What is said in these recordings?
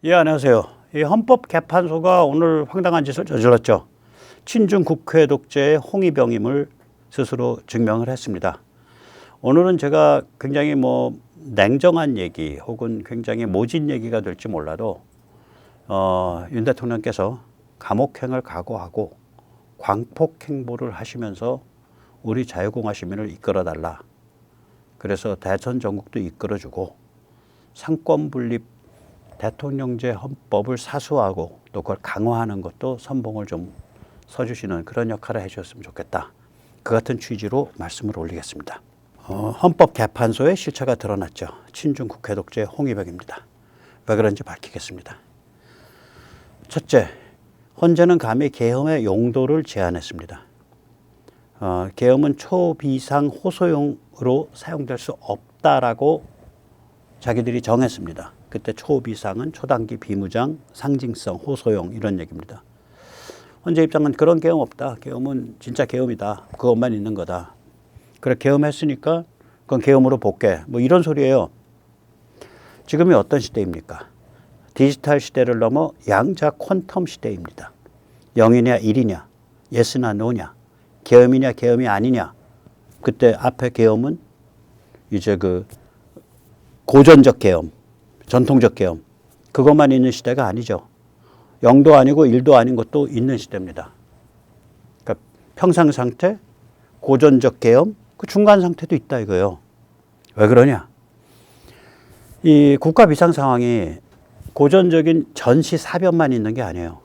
예, 안녕하세요. 이 헌법개판소가 오늘 황당한 짓을 저질렀죠. 친중 국회 독재의 홍위병임을 스스로 증명을 했습니다. 오늘은 제가 굉장히 냉정한 얘기 혹은 굉장히 모진 얘기가 될지 몰라도 윤 대통령께서 감옥행을 각오하고 광폭행보를 하시면서 우리 자유공화 시민을 이끌어달라. 그래서 대선 전국도 이끌어주고 상권분립 대통령제 헌법을 사수하고 또 그걸 강화하는 것도 선봉을 좀 서주시는 그런 역할을 해주셨으면 좋겠다. 그 같은 취지로 말씀을 올리겠습니다. 헌법개판소의 실체가 드러났죠. 친중 국회 독재 홍위병입니다. 왜 그런지 밝히겠습니다. 첫째, 헌재는 감히 계엄의 용도를 제한했습니다. 계엄은 초비상 호소용으로 사용될 수 없다라고 자기들이 정했습니다. 그때 초비상은 초단기 비무장, 상징성, 호소용 이런 얘기입니다. 헌재 입장은 그런 계엄 없다. 계엄은 진짜 계엄이다. 그것만 있는 거다. 그래 계엄했으니까 그건 계엄으로 복귀. 이런 소리예요. 지금이 어떤 시대입니까? 디지털 시대를 넘어 양자 퀀텀 시대입니다. 0이냐 1이냐, 예스나 노냐, 계엄이냐 계엄이 아니냐. 그때 앞에 계엄은 이제 그 고전적 계엄, 전통적 계엄, 그것만 있는 시대가 아니죠. 0도 아니고 1도 아닌 것도 있는 시대입니다. 그러니까 평상 상태, 고전적 계엄, 그 중간 상태도 있다 이거예요. 왜 그러냐? 이 국가 비상 상황이 고전적인 전시 사변만 있는 게 아니에요.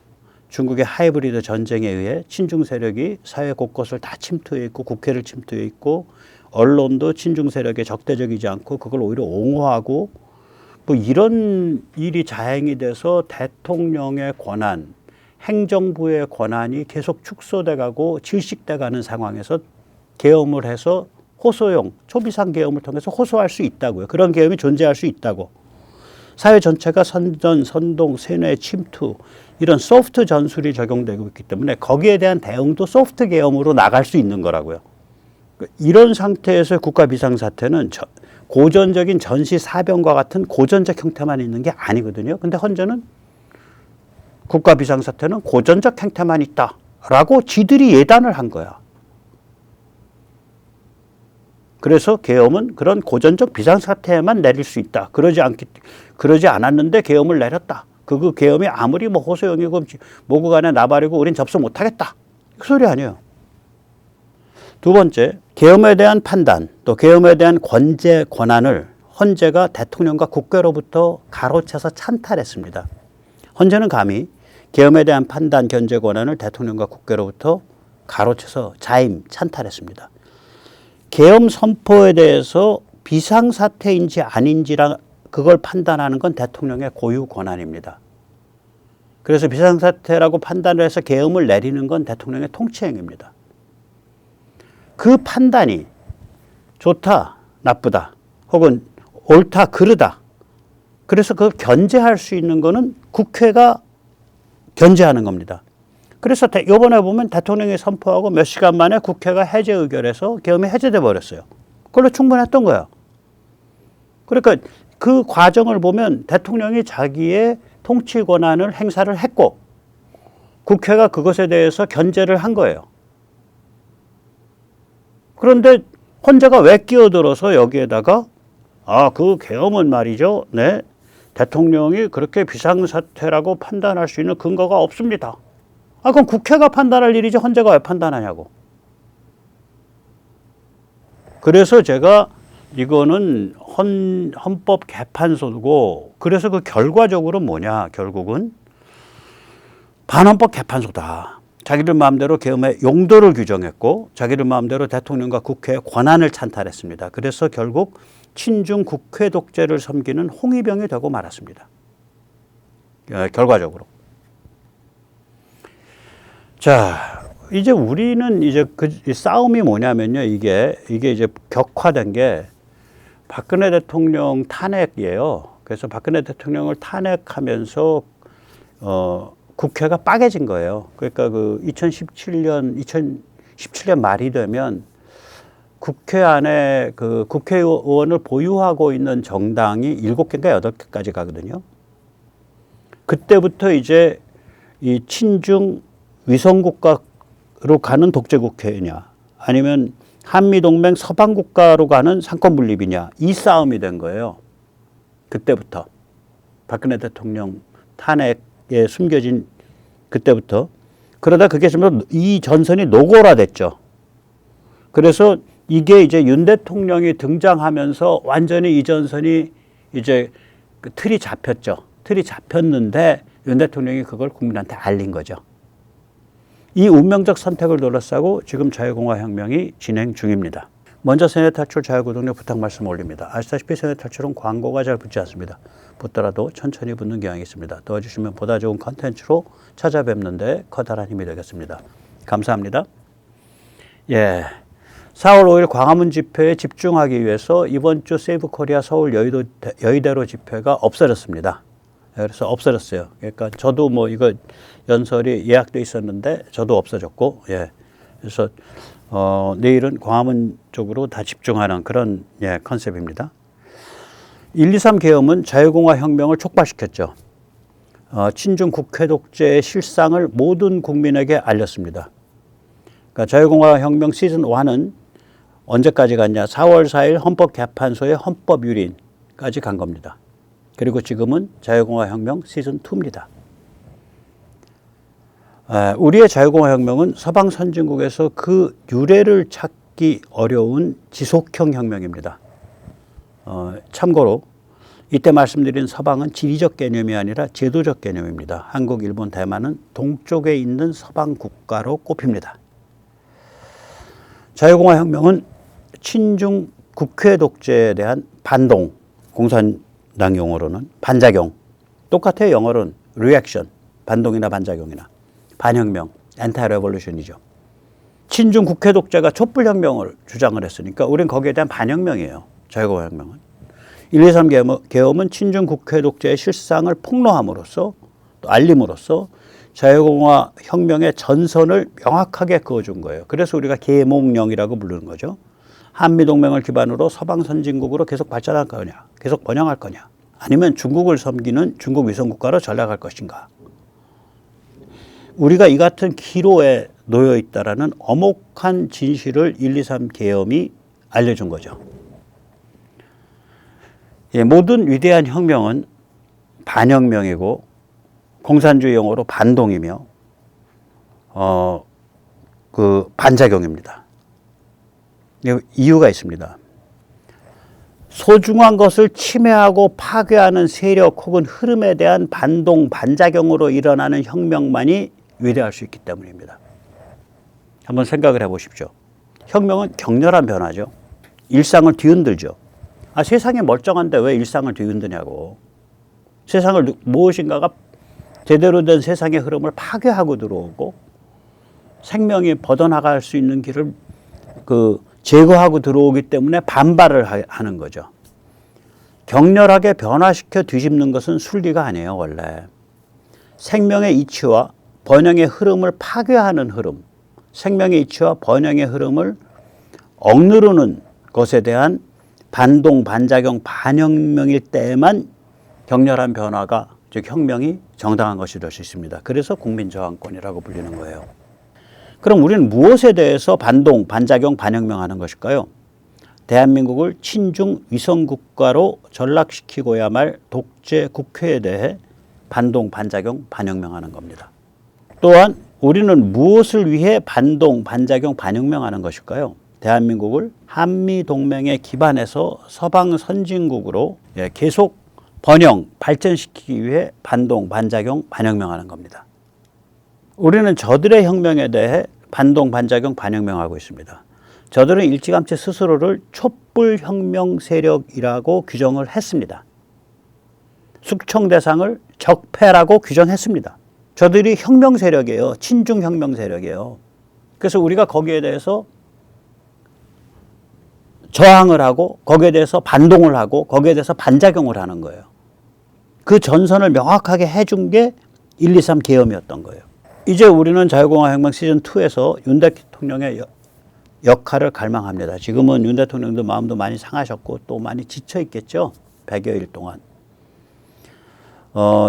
중국의 하이브리드 전쟁에 의해 친중 세력이 사회 곳곳을 다 침투해 있고 국회를 침투해 있고 언론도 친중 세력에 적대적이지 않고 그걸 오히려 옹호하고 이런 일이 자행이 돼서 대통령의 권한, 행정부의 권한이 계속 축소돼 가고 질식돼 가는 상황에서 계엄을 해서 호소용, 초비상 계엄을 통해서 호소할 수 있다고요. 그런 계엄이 존재할 수 있다고. 사회 전체가 선전, 선동, 세뇌, 침투 이런 소프트 전술이 적용되고 있기 때문에 거기에 대한 대응도 소프트 계엄으로 나갈 수 있는 거라고요. 이런 상태에서 국가 비상사태는 고전적인 전시 사변과 같은 고전적 형태만 있는 게 아니거든요. 근데 헌재는 국가 비상사태는 고전적 형태만 있다라고 지들이 예단을 한 거야. 그래서 계엄은 그런 고전적 비상사태에만 내릴 수 있다. 그러지 않았는데 계엄을 내렸다. 그 계엄이 아무리 호소용이고 뭐고 간에 나발이고 우린 접수 못하겠다. 그 소리 아니에요. 두 번째, 계엄에 대한 판단, 또 계엄에 대한 권제 권한을 헌재가 대통령과 국회로부터 가로채서 찬탈했습니다. 헌재는 감히 계엄에 대한 판단, 견제 권한을 대통령과 국회로부터 가로채서 자임, 찬탈했습니다. 계엄 선포에 대해서 비상사태인지 아닌지라 그걸 판단하는 건 대통령의 고유 권한입니다. 그래서 비상사태라고 판단을 해서 계엄을 내리는 건 대통령의 통치행위입니다. 그 판단이 좋다, 나쁘다, 혹은 옳다, 그르다. 그래서 그걸 견제할 수 있는 거는 국회가 견제하는 겁니다. 그래서 이번에 보면 대통령이 선포하고 몇 시간 만에 국회가 해제 의결해서 계엄이 해제돼 버렸어요. 그걸로 충분했던 거예요. 그러니까 그 과정을 보면 대통령이 자기의 통치 권한을 행사를 했고 국회가 그것에 대해서 견제를 한 거예요. 그런데 헌재가 왜 끼어들어서 여기에다가 그 계엄은 말이죠. 네, 대통령이 그렇게 비상사태라고 판단할 수 있는 근거가 없습니다. 그럼 국회가 판단할 일이지 헌재가 왜 판단하냐고. 그래서 제가 이거는 헌법 개판소고 그래서 그 결과적으로 뭐냐 결국은 반헌법 개판소다. 자기들 마음대로 계엄의 용도를 규정했고 자기들 마음대로 대통령과 국회의 권한을 찬탈했습니다. 그래서 결국 친중 국회 독재를 섬기는 홍위병이 되고 말았습니다. 결과적으로. 자, 이제 우리는 이제 이 싸움이 뭐냐면요. 이게 이제 격화된 게 박근혜 대통령 탄핵이에요. 그래서 박근혜 대통령을 탄핵하면서 국회가 빠개진 거예요. 그러니까 2017년 말이 되면 국회 안에 그 국회의원을 보유하고 있는 정당이 7개인가 8개까지 가거든요. 그때부터 이제 이 친중 위성국가로 가는 독재국회냐 아니면 한미동맹 서방국가로 가는 상권분립이냐 이 싸움이 된 거예요. 그때부터 박근혜 대통령 탄핵에 숨겨진 그때부터. 그러다 그게 좀 이 전선이 노골화됐죠. 그래서 이게 이제 윤 대통령이 등장하면서 완전히 이 전선이 이제 그 틀이 잡혔죠. 틀이 잡혔는데 윤 대통령이 그걸 국민한테 알린 거죠. 이 운명적 선택을 둘러싸고 지금 자유공화혁명이 진행 중입니다. 먼저 세뇌탈출 자유구독료 부탁 말씀 올립니다. 아시다시피 세뇌탈출은 광고가 잘 붙지 않습니다. 붙더라도 천천히 붙는 경향이 있습니다. 도와주시면 보다 좋은 컨텐츠로 찾아뵙는데 커다란 힘이 되겠습니다. 감사합니다. 예, 4월 5일 광화문 집회에 집중하기 위해서 이번 주 세이브 코리아 서울 여의대로 집회가 없어졌습니다. 그래서 없어졌어요. 그러니까 저도 뭐 이거 연설이 예약돼 있었는데 저도 없어졌고, 예. 그래서 내일은 광화문 쪽으로 다 집중하는 그런 컨셉입니다. 123 계엄은 자유공화 혁명을 촉발시켰죠. 친중 국회 독재의 실상을 모든 국민에게 알렸습니다. 그러니까 자유공화 혁명 시즌 1은 언제까지 갔냐? 4월 4일 헌법개판소의 헌법유린까지 간 겁니다. 그리고 지금은 자유공화혁명 시즌2입니다. 우리의 자유공화혁명은 서방 선진국에서 그 유래를 찾기 어려운 지속형 혁명입니다. 참고로 이때 말씀드린 서방은 지리적 개념이 아니라 제도적 개념입니다. 한국, 일본, 대만은 동쪽에 있는 서방 국가로 꼽힙니다. 자유공화혁명은 친중 국회 독재에 대한 반동, 공산당 용어로는 반작용, 똑같아요. 영어로는 리액션, 반동이나 반작용이나 반혁명, 엔타레볼루션이죠. 친중 국회 독재가 촛불혁명을 주장을 했으니까 우린 거기에 대한 반혁명이에요. 자유공화혁명은. 123 계엄은 친중 국회 독재의 실상을 폭로함으로써 또 알림으로써 자유공화혁명의 전선을 명확하게 그어준 거예요. 그래서 우리가 계몽령이라고 부르는 거죠. 한미동맹을 기반으로 서방 선진국으로 계속 발전할 거냐, 계속 번영할 거냐, 아니면 중국을 섬기는 중국 위성국가로 전락할 것인가. 우리가 이 같은 기로에 놓여 있다라는 엄혹한 진실을 123 계엄이 알려준 거죠. 예, 모든 위대한 혁명은 반혁명이고 공산주의 용어로 반동이며 반작용입니다. 이유가 있습니다. 소중한 것을 침해하고 파괴하는 세력 혹은 흐름에 대한 반동, 반작용으로 일어나는 혁명만이 위대할 수 있기 때문입니다. 한번 생각을 해보십시오. 혁명은 격렬한 변화죠. 일상을 뒤흔들죠. 세상이 멀쩡한데 왜 일상을 뒤흔드냐고. 세상을 무엇인가가 제대로 된 세상의 흐름을 파괴하고 들어오고 생명이 뻗어나갈 수 있는 길을 제거하고 들어오기 때문에 반발을 하는 거죠. 격렬하게 변화시켜 뒤집는 것은 순리가 아니에요, 원래. 생명의 이치와 번영의 흐름을 파괴하는 흐름, 생명의 이치와 번영의 흐름을 억누르는 것에 대한 반동, 반작용, 반혁명일 때만 격렬한 변화가, 즉 혁명이 정당한 것이 될 수 있습니다. 그래서 국민저항권이라고 불리는 거예요. 그럼 우리는 무엇에 대해서 반동, 반작용, 반혁명하는 것일까요? 대한민국을 친중 위성국가로 전락시키고야 말 독재 국회에 대해 반동, 반작용, 반혁명하는 겁니다. 또한 우리는 무엇을 위해 반동, 반작용, 반혁명하는 것일까요? 대한민국을 한미동맹에 기반해서 서방 선진국으로 계속 번영, 발전시키기 위해 반동, 반작용, 반혁명하는 겁니다. 우리는 저들의 혁명에 대해 반동, 반작용, 반혁명하고 있습니다. 저들은 일찌감치 스스로를 촛불혁명 세력이라고 규정을 했습니다. 숙청 대상을 적폐라고 규정했습니다. 저들이 혁명 세력이에요. 친중 혁명 세력이에요. 그래서 우리가 거기에 대해서 저항을 하고 거기에 대해서 반동을 하고 거기에 대해서 반작용을 하는 거예요. 그 전선을 명확하게 해준 게 123 계엄이었던 거예요. 이제 우리는 자유공화혁명 시즌2에서 윤 대통령의 역할을 갈망합니다. 지금은 윤 대통령도 마음도 많이 상하셨고 또 많이 지쳐 있겠죠. 100여일 동안.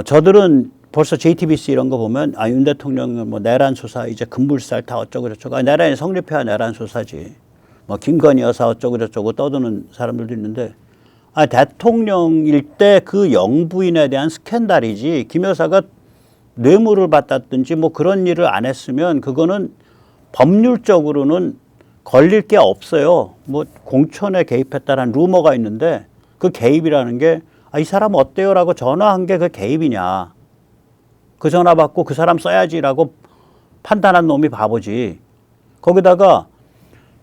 저들은 벌써 JTBC 이런 거 보면 윤 대통령은 뭐 내란 수사 이제 급물살 다 어쩌고 저쩌고 내란이 성립해야 내란 수사지. 뭐 김건희 여사 어쩌고 저쩌고 떠드는 사람들도 있는데 대통령일 때 그 영부인에 대한 스캔들이지 김 여사가 뇌물을 받았든지 뭐 그런 일을 안 했으면 그거는 법률적으로는 걸릴 게 없어요. 뭐 공천에 개입했다라는 루머가 있는데 그 개입이라는 게 이 사람 어때요라고 전화한 게 그 개입이냐. 그 전화 받고 그 사람 써야지라고 판단한 놈이 바보지. 거기다가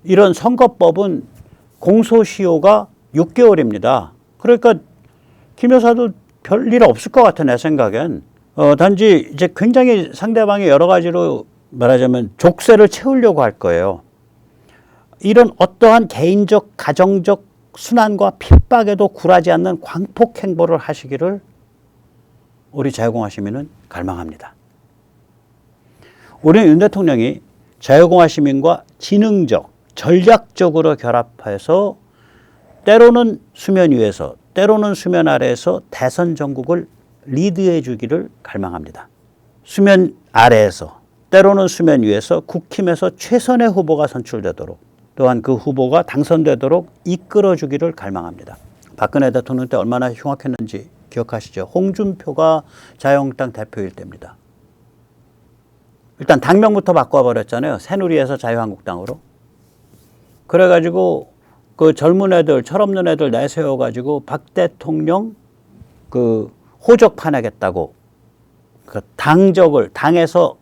이런 선거법은 공소시효가 6개월입니다. 그러니까 김 여사도 별일 없을 것 같아 내 생각엔. 단지 이제 굉장히 상대방이 여러 가지로 말하자면 족쇄를 채우려고 할 거예요. 이런 어떠한 개인적 가정적 순환과 핍박에도 굴하지 않는 광폭 행보를 하시기를 우리 자유공화 시민은 갈망합니다. 우리는 윤 대통령이 자유공화 시민과 지능적, 전략적으로 결합해서 때로는 수면 위에서 때로는 수면 아래에서 대선 전국을 리드해 주기를 갈망합니다. 수면 아래에서 때로는 수면 위에서 국힘에서 최선의 후보가 선출되도록 또한 그 후보가 당선되도록 이끌어 주기를 갈망합니다. 박근혜 대통령 때 얼마나 흉악했는지 기억하시죠? 홍준표가 자유한국당 대표일 때입니다. 일단 당명부터 바꿔버렸잖아요. 새누리에서 자유한국당으로. 그래가지고 그 젊은 애들, 철없는 애들 내세워가지고 박 대통령 그 호적 파내겠다고 그 당에서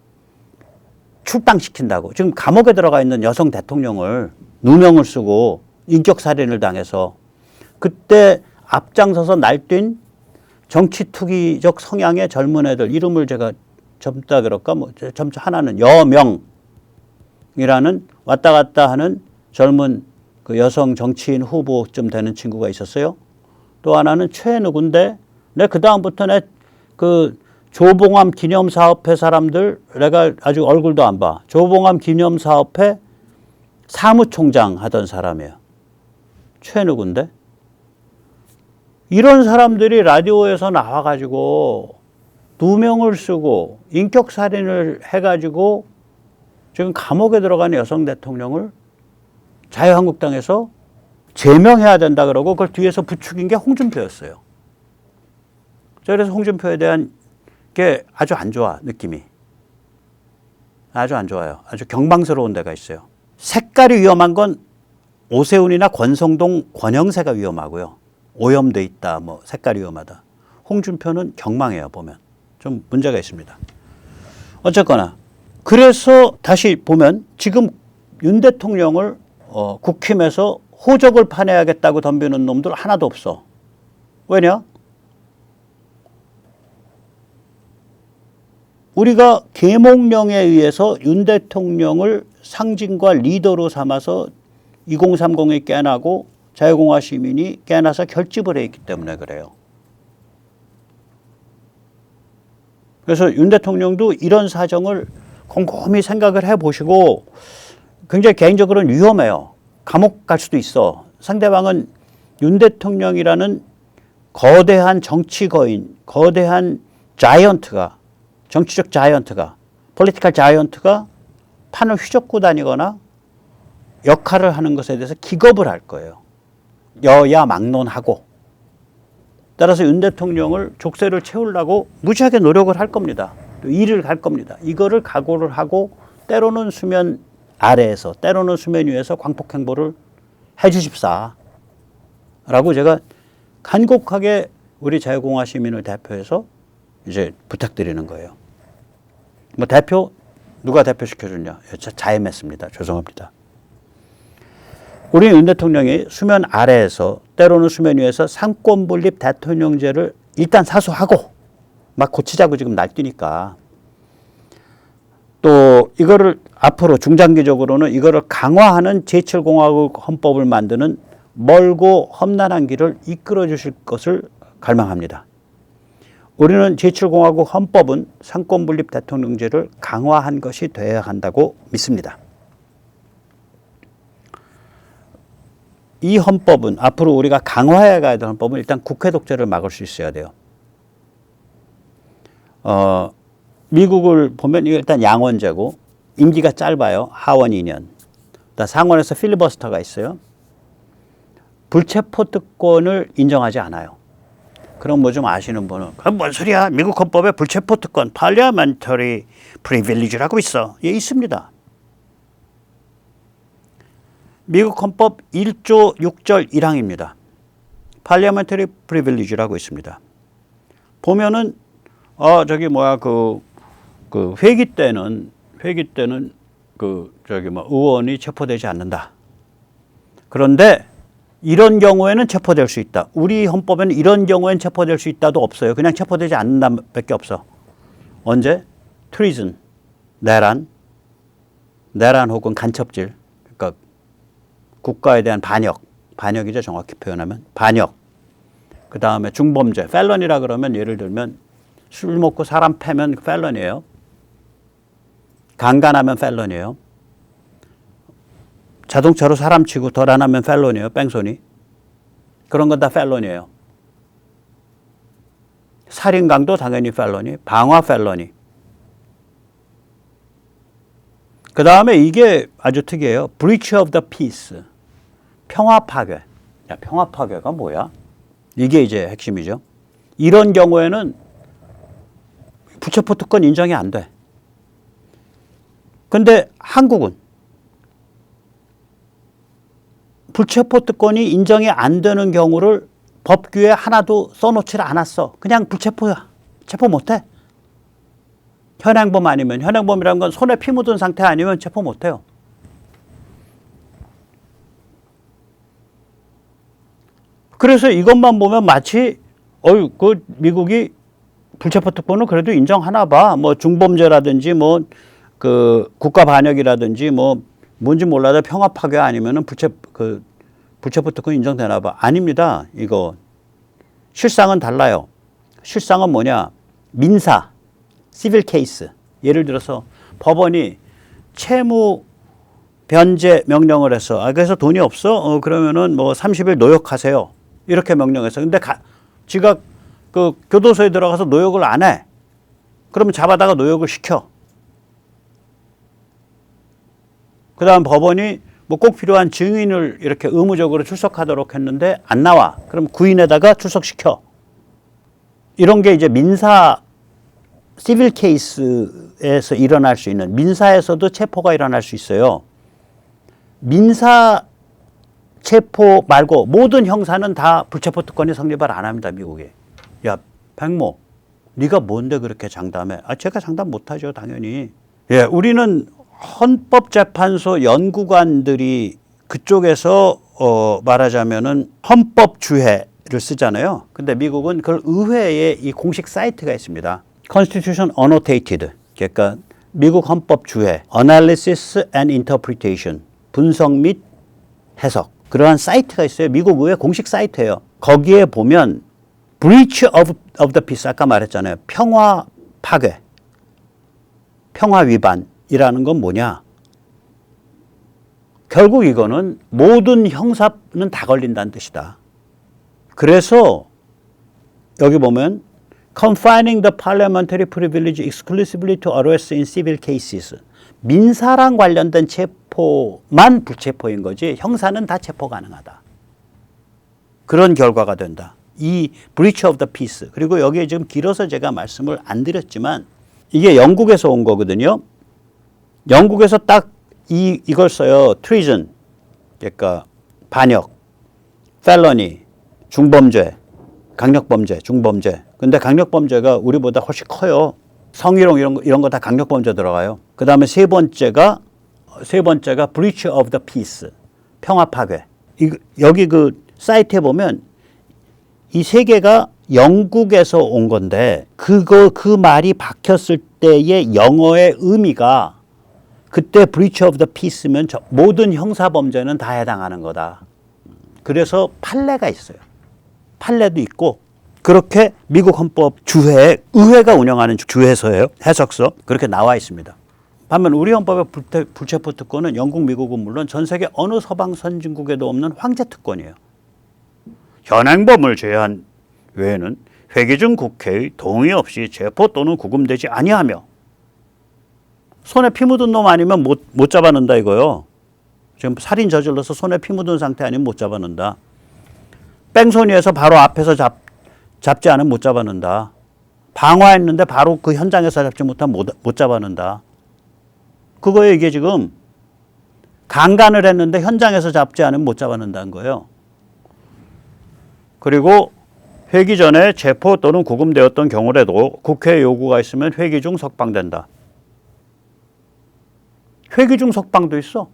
출당시킨다고. 지금 감옥에 들어가 있는 여성 대통령을 누명을 쓰고 인격살인을 당해서 그때 앞장서서 날뛴 정치투기적 성향의 젊은 애들 이름을 제가 젊다 그럴까 뭐 점차 하나는 여명이라는 왔다 갔다 하는 젊은 그 여성 정치인 후보쯤 되는 친구가 있었어요. 또 하나는 최 누군데 그 다음부터 그 조봉암 기념사업회 사람들 내가 아직 얼굴도 안 봐. 조봉암 기념사업회 사무총장 하던 사람이에요. 최 누군데? 이런 사람들이 라디오에서 나와가지고 누명을 쓰고 인격살인을 해가지고 지금 감옥에 들어가는 여성 대통령을 자유한국당에서 제명해야 된다 그러고 그걸 뒤에서 부추긴 게 홍준표였어요. 그래서 홍준표에 대한 게 아주 안 좋아, 느낌이. 아주 안 좋아요. 아주 경망스러운 데가 있어요. 색깔이 위험한 건 오세훈이나 권성동, 권영세가 위험하고요. 오염돼 있다, 뭐 색깔이 위험하다. 홍준표는 경망해요, 보면. 좀 문제가 있습니다. 어쨌거나 그래서 다시 보면 지금 윤 대통령을 국힘에서 호적을 파내야겠다고 덤비는 놈들 하나도 없어. 왜냐? 우리가 계몽령에 의해서 윤 대통령을 상징과 리더로 삼아서 2030이 깨나고 자유공화 시민이 깨나서 결집을 했기 때문에 그래요. 그래서 윤 대통령도 이런 사정을 곰곰이 생각을 해보시고 굉장히 개인적으로는 위험해요. 감옥 갈 수도 있어. 상대방은 윤 대통령이라는 거대한 정치 거인, 거대한 자이언트가 정치적 자이언트가, 폴리티컬 자이언트가 판을 휘젓고 다니거나 역할을 하는 것에 대해서 기겁을 할 거예요. 여야 막론하고. 따라서 윤 대통령을 족쇄를 채우려고 무지하게 노력을 할 겁니다. 또 일을 할 겁니다. 이거를 각오를 하고 때로는 수면 아래에서 때로는 수면 위에서 광폭행보를 해 주십사. 라고 제가 간곡하게 우리 자유공화 시민을 대표해서 이제 부탁드리는 거예요. 뭐 대표 누가 대표시켜줬냐? 자임했습니다. 죄송합니다. 우리 윤 대통령이 수면 아래에서 때로는 수면 위에서 상권분립 대통령제를 일단 사수하고 막 고치자고 지금 날뛰니까 또 이거를 앞으로 중장기적으로는 이거를 강화하는 제7공화국 헌법을 만드는 멀고 험난한 길을 이끌어 주실 것을 갈망합니다. 우리는 제7공화국 헌법은 상권분립 대통령제를 강화한 것이 되어야 한다고 믿습니다. 이 헌법은 앞으로 우리가 강화해 가야 될 헌법은 일단 국회 독재를 막을 수 있어야 돼요. 미국을 보면 일단 양원제고 임기가 짧아요. 하원 2년. 상원에서 필리버스터가 있어요. 불체포 특권을 인정하지 않아요. 그럼 뭐 좀 아시는 분은 그럼 뭔 소리야? 미국 헌법에 불체포 특권, parliamentary privilege라고 있어. 예, 있습니다. 미국 헌법 1조 6절 1항입니다. parliamentary privilege라고 있습니다. 보면은 회기 때는 의원이 체포되지 않는다. 그런데 이런 경우에는 체포될 수 있다. 우리 헌법에는 이런 경우에는 체포될 수 있다도 없어요. 그냥 체포되지 않는다밖에 없어. 언제? treason, 내란 혹은 간첩질. 그러니까 국가에 대한 반역이죠. 정확히 표현하면 반역. 그 다음에 중범죄, felon이라 그러면 예를 들면 술 먹고 사람 패면 felon이에요. 강간하면 felon이에요. 자동차로 사람 치고 덜 안 하면 felon이에요. 뺑소니. 그런 건 다 felon이에요. 살인강도 당연히 felony, 방화 felony. 그 다음에 이게 아주 특이해요. breach of the peace. 평화 파괴. 야, 평화 파괴가 뭐야? 이게 이제 핵심이죠. 이런 경우에는 불체포 특권 인정이 안 돼. 근데 한국은 불체포 특권이 인정이 안 되는 경우를 법규에 하나도 써놓지 않았어. 그냥 불체포야. 체포 못해. 현행범 아니면, 현행범이라는 건 손에 피 묻은 상태 아니면 체포 못해요. 그래서 이것만 보면 마치 그 미국이 불체포 특권을 그래도 인정하나 봐. 뭐 중범죄라든지 뭐 그 국가 반역이라든지 뭐 뭔지 몰라도 평화 파괴 아니면은 불체포 특권 인정되나 봐. 아닙니다. 이거 실상은 달라요. 실상은 뭐냐? 민사, 시빌 케이스. 예를 들어서 법원이 채무 변제 명령을 해서 그래서 돈이 없어? 그러면은 뭐 30일 노역하세요. 이렇게 명령해서. 근데 지가 그 교도소에 들어가서 노역을 안 해. 그러면 잡아다가 노역을 시켜. 그 다음 법원이 뭐 꼭 필요한 증인을 이렇게 의무적으로 출석하도록 했는데 안 나와. 그럼 구인에다가 출석시켜. 이런 게 이제 민사 시빌 케이스에서 일어날 수 있는, 민사에서도 체포가 일어날 수 있어요. 민사 체포 말고 모든 형사는 다 불체포 특권이 성립을 안 합니다. 미국에. 야, 백모, 네가 뭔데 그렇게 장담해? 제가 장담 못하죠. 당연히. 예, 우리는 헌법재판소 연구관들이 그쪽에서 말하자면은 헌법주해를 쓰잖아요. 근데 미국은 그걸 의회에 이 공식 사이트가 있습니다. Constitution Annotated. 그러니까 미국 헌법주해 Analysis and Interpretation. 분석 및 해석. 그러한 사이트가 있어요. 미국 의회 공식 사이트예요. 거기에 보면 Breach of the Peace. 아까 말했잖아요. 평화 파괴. 평화 위반. 이라는 건 뭐냐? 결국 이거는 모든 형사는 다 걸린다는 뜻이다. 그래서 여기 보면 confining the parliamentary privilege exclusively to arrests in civil cases. 민사랑 관련된 체포만 불체포인 거지 형사는 다 체포 가능하다. 그런 결과가 된다. 이 breach of the peace. 그리고 여기에 지금 길어서 제가 말씀을 안 드렸지만 이게 영국에서 온 거거든요. 영국에서 딱 이걸 써요. treason, 그러니까 반역, felony, 중범죄, 강력범죄, 중범죄. 근데 강력범죄가 우리보다 훨씬 커요. 성희롱 이런 거 다 강력범죄 들어가요. 그 다음에 세 번째가 breach of the peace, 평화 파괴. 여기 그 사이트에 보면 이 세 개가 영국에서 온 건데 그 말이 박혔을 때의 영어의 의미가 그때 breach of the peace면 모든 형사범죄는 다 해당하는 거다. 그래서 판례가 있어요. 판례도 있고 그렇게 미국 헌법 주회에 의회가 운영하는 주회서예요. 해석서. 그렇게 나와 있습니다. 반면 우리 헌법의 불체포 특권은 영국, 미국은 물론 전 세계 어느 서방 선진국에도 없는 황제 특권이에요. 현행범을 제외한 외에는 회기 중 국회의 동의 없이 체포 또는 구금되지 아니하며 손에 피 묻은 놈 아니면 못 잡아넣는다 이거요. 지금 살인 저질러서 손에 피 묻은 상태 아니면 못 잡아넣는다. 뺑소니에서 바로 앞에서 잡지 않으면 못 잡아넣는다. 방화했는데 바로 그 현장에서 잡지 못하면 못 잡아넣는다. 그거예요. 이게 지금 강간을 했는데 현장에서 잡지 않으면 못 잡아넣는다는 거예요. 그리고 회기 전에 체포 또는 구금되었던 경우라도 국회 요구가 있으면 회기 중 석방된다. 회기 중 석방도 있어.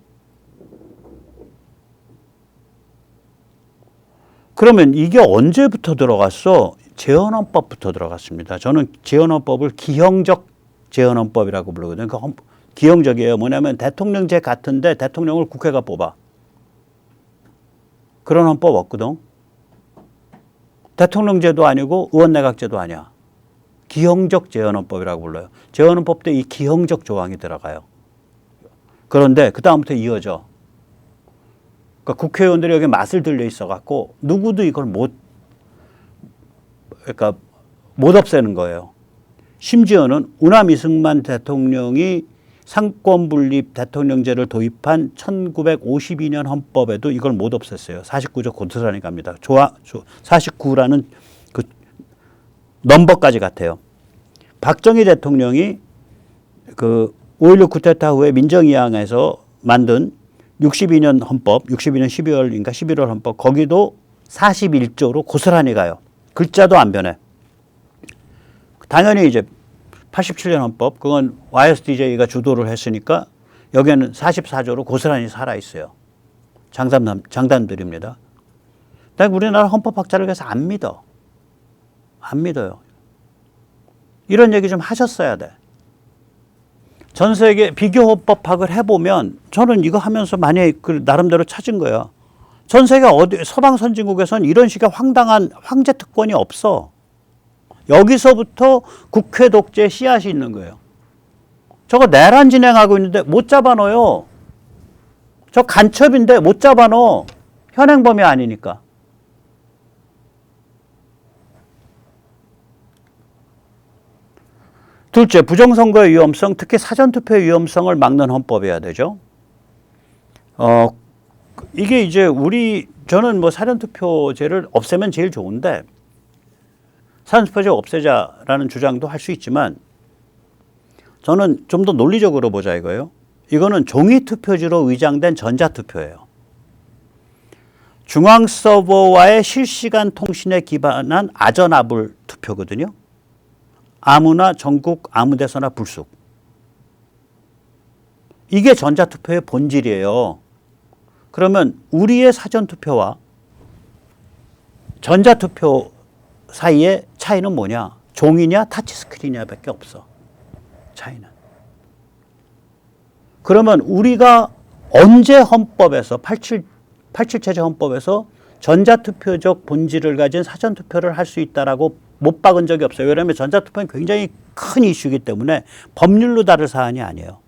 그러면 이게 언제부터 들어갔어? 재헌헌법부터 들어갔습니다. 저는 재헌헌법을 기형적 재헌헌법이라고 부르거든요. 기형적이에요. 뭐냐면 대통령제 같은데 대통령을 국회가 뽑아. 그런 헌법 없거든. 대통령제도 아니고 의원내각제도 아니야. 기형적 재헌헌법이라고 불러요. 재헌헌법 때 이 기형적 조항이 들어가요. 그런데 그 다음부터 이어져. 그러니까 국회의원들이 여기 맛을 들려 있어갖고 누구도 이걸 못 없애는 거예요. 심지어는 운암 이승만 대통령이 상권분립 대통령제를 도입한 1952년 헌법에도 이걸 못 없앴어요. 49조 고스란히 갑니다. 49라는 그 넘버까지 같아요. 박정희 대통령이 그 5.16 쿠데타 후에 민정이항에서 만든 62년 헌법, 62년 12월인가 11월 헌법, 거기도 41조로 고스란히 가요. 글자도 안 변해. 당연히 이제 87년 헌법, 그건 YSDJ가 주도를 했으니까 여기에는 44조로 고스란히 살아있어요. 장단들입니다. 근데 우리나라 헌법학자를 그래서 안 믿어. 안 믿어요. 이런 얘기 좀 하셨어야 돼. 전 세계 비교헌법학을 해보면 저는 이거 하면서 많이 나름대로 찾은 거예요. 전 세계 서방 선진국에서는 이런 식의 황당한 황제 특권이 없어. 여기서부터 국회 독재 씨앗이 있는 거예요. 저거 내란 진행하고 있는데 못 잡아넣어요. 저 간첩인데 못 잡아넣어. 현행범이 아니니까. 둘째, 부정선거의 위험성, 특히 사전투표의 위험성을 막는 헌법이어야 되죠. 이게 이제 저는 뭐 사전투표제를 없애면 제일 좋은데, 사전투표제 없애자라는 주장도 할 수 있지만, 저는 좀 더 논리적으로 보자 이거예요. 이거는 종이투표지로 위장된 전자투표예요. 중앙서버와의 실시간 통신에 기반한 아전아불 투표거든요. 아무나 전국 아무 데서나 불쑥. 이게 전자투표의 본질이에요. 그러면 우리의 사전투표와 전자투표 사이의 차이는 뭐냐? 종이냐 타치스크린이냐 밖에 없어. 차이는. 그러면 우리가 언제 헌법에서 87체제 헌법에서 전자투표적 본질을 가진 사전투표를 할 수 있다라고 못 박은 적이 없어요. 왜냐하면 전자투표는 굉장히 큰 이슈이기 때문에 법률로 다룰 사안이 아니에요.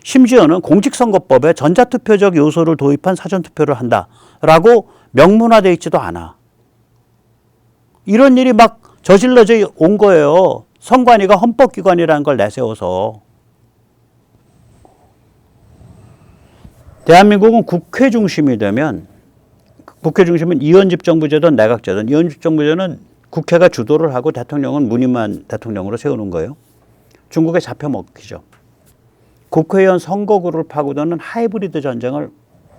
심지어는 공직선거법에 전자투표적 요소를 도입한 사전투표를 한다라고 명문화되어 있지도 않아. 이런 일이 막 저질러져 온 거예요. 선관위가 헌법기관이라는 걸 내세워서. 대한민국은 국회 중심이 되면, 국회 중심은 이원집정부제든 내각제든, 이원집정부제는 국회가 주도를 하고 대통령은 문임만 대통령으로 세우는 거예요. 중국에 잡혀먹히죠. 국회의원 선거구를 파고드는 하이브리드 전쟁을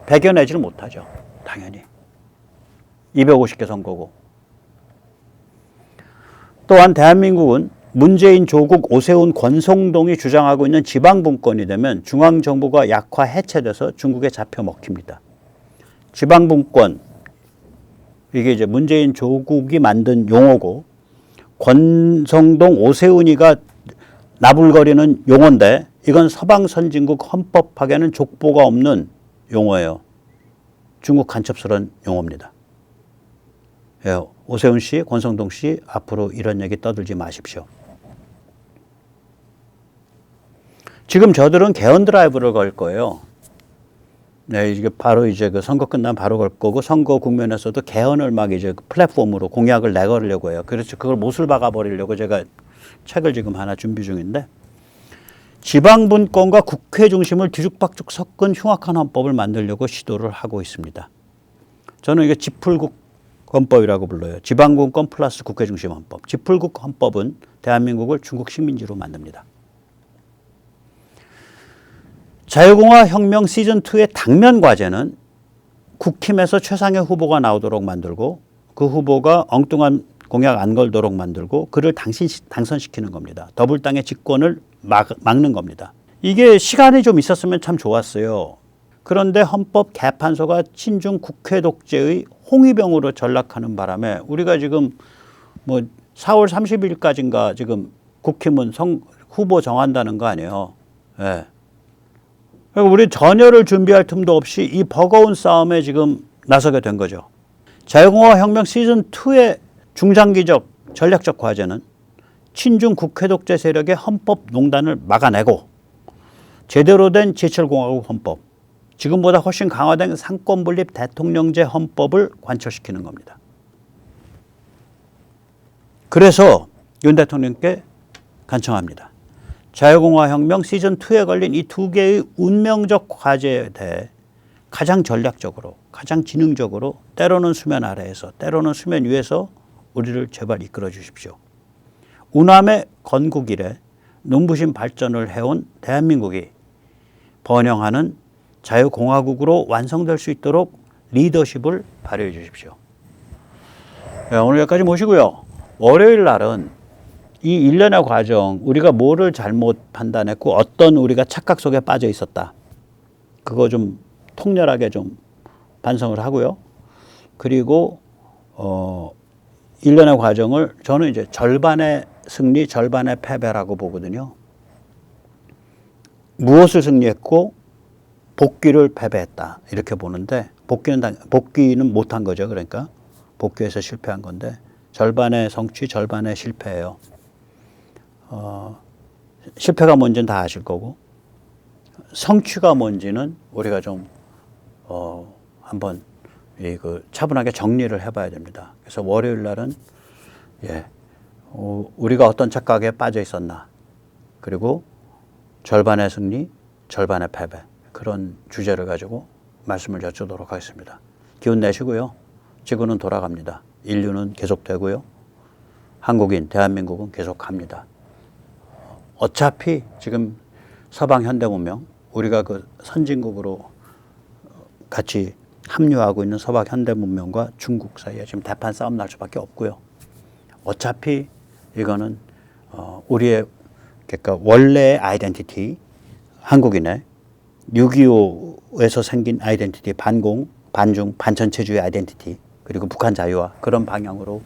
배겨내지를 못하죠. 당연히. 250개 선거구. 또한 대한민국은 문재인, 조국, 오세훈, 권성동이 주장하고 있는 지방분권이 되면 중앙정부가 약화 해체돼서 중국에 잡혀먹힙니다. 지방분권, 이게 이제 문재인, 조국이 만든 용어고 권성동, 오세훈이가 나불거리는 용어인데 이건 서방 선진국 헌법학에는 족보가 없는 용어예요. 중국 간첩스러운 용어입니다. 예, 오세훈 씨, 권성동 씨 앞으로 이런 얘기 떠들지 마십시오. 지금 저들은 개헌 드라이브를 걸 거예요. 네, 이게 바로 이제 그 선거 끝나면 바로 걸 거고 선거 국면에서도 개헌을 막 이제 그 플랫폼으로 공약을 내걸려고 해요. 그래서 그걸 못을 박아 버리려고 제가 책을 지금 하나 준비 중인데 지방 분권과 국회 중심을 뒤죽박죽 섞은 흉악한 헌법을 만들려고 시도를 하고 있습니다. 저는 이게 지풀국 헌법이라고 불러요. 지방 분권 플러스 국회 중심 헌법. 지풀국 헌법은 대한민국을 중국 식민지로 만듭니다. 자유공화 혁명 시즌2의 당면 과제는 국힘에서 최상의 후보가 나오도록 만들고 그 후보가 엉뚱한 공약 안 걸도록 만들고 그를 당선시키는 겁니다. 더불당의 집권을 막는 겁니다. 이게 시간이 좀 있었으면 참 좋았어요. 그런데 헌법 개판소가 친중 국회 독재의 홍위병으로 전락하는 바람에 우리가 지금 뭐 4월 30일까지인가 지금 국힘은 후보 정한다는 거 아니에요. 예. 우리 전열을 준비할 틈도 없이 이 버거운 싸움에 지금 나서게 된 거죠. 자유공화 혁명 시즌2의 중장기적 전략적 과제는 친중 국회 독재 세력의 헌법 농단을 막아내고 제대로 된 제7공화국 헌법, 지금보다 훨씬 강화된 상권분립 대통령제 헌법을 관철시키는 겁니다. 그래서 윤 대통령께 간청합니다. 자유공화혁명 시즌2에 걸린 이 두 개의 운명적 과제에 대해 가장 전략적으로, 가장 지능적으로 때로는 수면 아래에서, 때로는 수면 위에서 우리를 제발 이끌어 주십시오. 운함의 건국 이래 눈부신 발전을 해온 대한민국이 번영하는 자유공화국으로 완성될 수 있도록 리더십을 발휘해 주십시오. 네, 오늘 여기까지 모시고요. 월요일 날은 이 일련의 과정, 우리가 뭐를 잘못 판단했고 어떤 우리가 착각 속에 빠져 있었다. 그거 좀 통렬하게 좀 반성을 하고요. 그리고 일련의 과정을 저는 이제 절반의 승리, 절반의 패배라고 보거든요. 무엇을 승리했고 복귀를 패배했다. 이렇게 보는데 복귀는 못한 거죠. 그러니까 복귀해서 실패한 건데 절반의 성취, 절반의 실패예요. 실패가 뭔지는 다 아실 거고 성취가 뭔지는 우리가 좀 한번 차분하게 정리를 해봐야 됩니다. 그래서 월요일 날은 우리가 어떤 착각에 빠져 있었나, 그리고 절반의 승리, 절반의 패배, 그런 주제를 가지고 말씀을 여쭈도록 하겠습니다. 기운 내시고요. 지구는 돌아갑니다. 인류는 계속되고요. 한국인, 대한민국은 계속합니다. 어차피 지금 서방 현대문명, 우리가 그 선진국으로 같이 합류하고 있는 서방 현대문명과 중국 사이에 지금 대판 싸움 날 수밖에 없고요. 어차피 이거는 우리의 그러니까 원래의 아이덴티티, 한국인의 6.25에서 생긴 아이덴티티, 반공, 반중, 반전체주의 아이덴티티, 그리고 북한 자유화, 그런 방향으로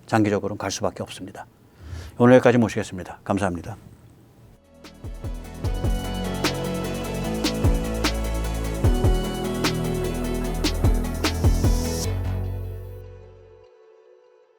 장기적으로 갈 수밖에 없습니다. 오늘 여기까지 모시겠습니다. 감사합니다.